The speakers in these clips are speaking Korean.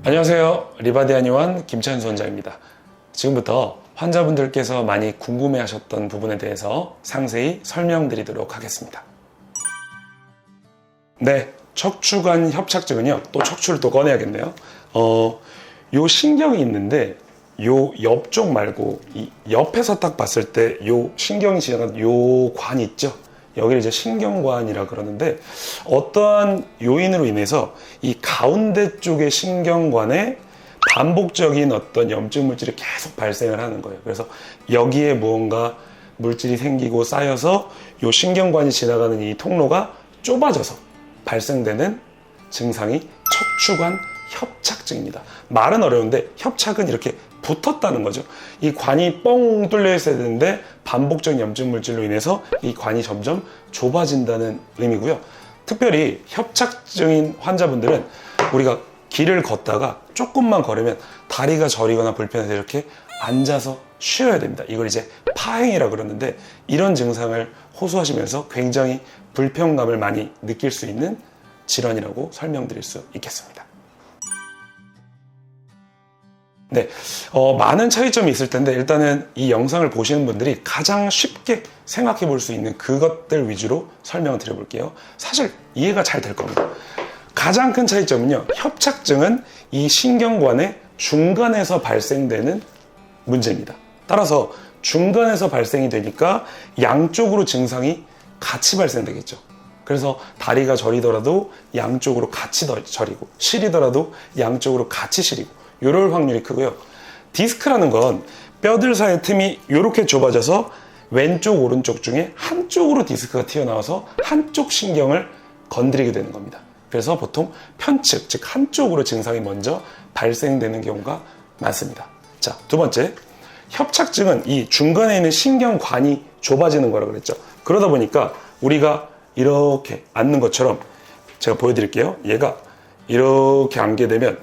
안녕하세요. 리바디아니원 김찬수 원장입니다. 지금부터 환자분들께서 많이 궁금해하셨던 부분에 대해서 상세히 설명드리도록 하겠습니다. 네, 척추관 협착증은요. 또 척추를 또 꺼내야겠네요. 요 신경이 있는데 요 옆쪽 말고 이 옆에서 딱 봤을 때 요 신경이 지나간 요 관 있죠. 여기를 이제 신경관이라 그러는데 어떠한 요인으로 인해서 이 가운데 쪽의 신경관에 반복적인 어떤 염증 물질이 계속 발생을 하는 거예요. 그래서 여기에 무언가 물질이 생기고 쌓여서 요 신경관이 지나가는 이 통로가 좁아져서 발생되는 증상이 척추관 협착증입니다. 말은 어려운데 협착은 이렇게 붙었다는 거죠. 이 관이 뻥 뚫려 있어야 되는데 반복적인 염증 물질로 인해서 이 관이 점점 좁아진다는 의미고요. 특별히 협착증인 환자분들은 우리가 길을 걷다가 조금만 걸으면 다리가 저리거나 불편해서 이렇게 앉아서 쉬어야 됩니다. 이걸 이제 파행이라 그러는데 이런 증상을 호소하시면서 굉장히 불편감을 많이 느낄 수 있는 질환이라고 설명드릴 수 있겠습니다. 네, 많은 차이점이 있을 텐데 일단은 이 영상을 보시는 분들이 가장 쉽게 생각해 볼 수 있는 그것들 위주로 설명을 드려볼게요. 사실 이해가 잘 될 겁니다. 가장 큰 차이점은요, 협착증은 이 신경관의 중간에서 발생되는 문제입니다. 따라서 중간에서 발생이 되니까 양쪽으로 증상이 같이 발생되겠죠. 그래서 다리가 저리더라도 양쪽으로 같이 저리고 시리더라도 양쪽으로 같이 시리고 이럴 확률이 크고요. 디스크라는 건 뼈들 사이의 틈이 이렇게 좁아져서 왼쪽 오른쪽 중에 한쪽으로 디스크가 튀어나와서 한쪽 신경을 건드리게 되는 겁니다. 그래서 보통 편측, 즉 한쪽으로 증상이 먼저 발생되는 경우가 많습니다. 자, 두 번째, 협착증은 이 중간에 있는 신경관이 좁아지는 거라고 그랬죠. 그러다 보니까 우리가 이렇게 앉는 것처럼 제가 보여드릴게요. 얘가 이렇게 앉게 되면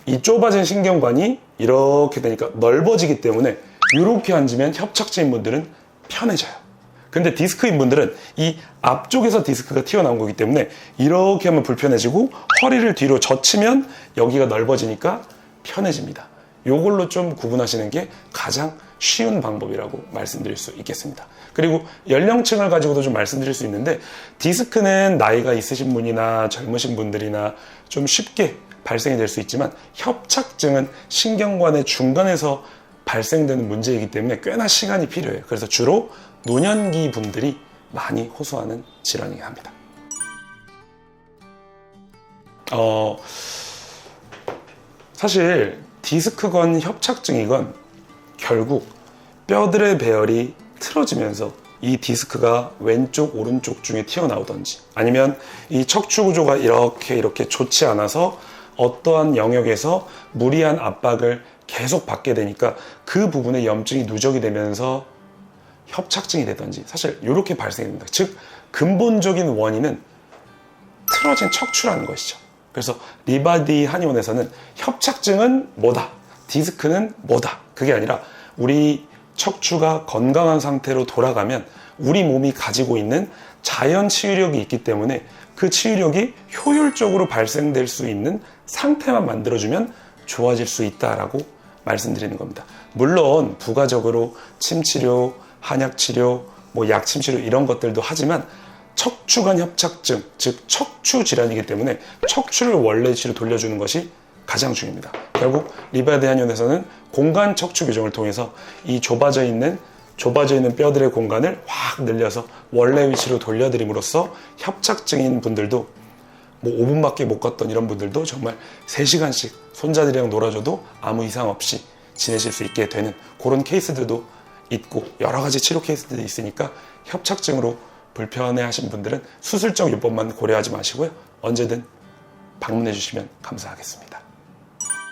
이 좁아진 신경관이 이렇게 되니까 넓어지기 때문에 이렇게 앉으면 협착증인 분들은 편해져요. 근데 디스크인 분들은 이 앞쪽에서 디스크가 튀어나온 거기 때문에 이렇게 하면 불편해지고 허리를 뒤로 젖히면 여기가 넓어지니까 편해집니다. 요걸로 좀 구분하시는 게 가장 쉬운 방법이라고 말씀드릴 수 있겠습니다. 그리고 연령층을 가지고도 좀 말씀드릴 수 있는데 디스크는 나이가 있으신 분이나 젊으신 분들이나 좀 쉽게 발생이 될 수 있지만 협착증은 신경관의 중간에서 발생되는 문제이기 때문에 꽤나 시간이 필요해요. 그래서 주로 노년기 분들이 많이 호소하는 질환이긴 합니다. 사실 디스크건 협착증이건 결국 뼈들의 배열이 틀어지면서 이 디스크가 왼쪽 오른쪽 중에 튀어나오던지 아니면 이 척추 구조가 이렇게 좋지 않아서 어떠한 영역에서 무리한 압박을 계속 받게 되니까 그 부분에 염증이 누적이 되면서 협착증이 되든지 사실 이렇게 발생됩니다. 즉 근본적인 원인은 틀어진 척추라는 것이죠. 그래서 리바디 한의원에서는 협착증은 뭐다, 디스크는 뭐다, 그게 아니라 우리 척추가 건강한 상태로 돌아가면 우리 몸이 가지고 있는 자연 치유력이 있기 때문에 그 치유력이 효율적으로 발생될 수 있는 상태만 만들어주면 좋아질 수 있다라고 말씀드리는 겁니다. 물론 부가적으로 침치료, 한약치료, 약침치료 이런 것들도 하지만 척추관 협착증, 즉 척추 질환이기 때문에 척추를 원래 위치로 돌려주는 것이 가장 중요합니다. 결국 리바디 한의원에서는 공간 척추 교정을 통해서 이 좁아져 있는 뼈들의 공간을 확 늘려서 원래 위치로 돌려드림으로써 협착증인 분들도 5분밖에 못 걷던 이런 분들도 정말 3시간씩 손자들이랑 놀아줘도 아무 이상 없이 지내실 수 있게 되는 그런 케이스들도 있고 여러 가지 치료 케이스들이 있으니까 협착증으로 불편해하신 분들은 수술적 요법만 고려하지 마시고요. 언제든 방문해 주시면 감사하겠습니다.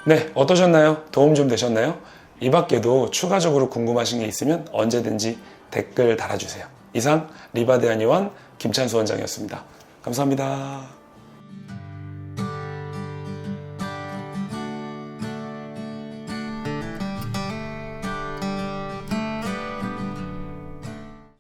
네, 어떠셨나요? 도움 좀 되셨나요? 이 밖에도 추가적으로 궁금하신 게 있으면 언제든지 댓글 달아주세요. 이상 리바디 한의원 김찬수 원장이었습니다. 감사합니다.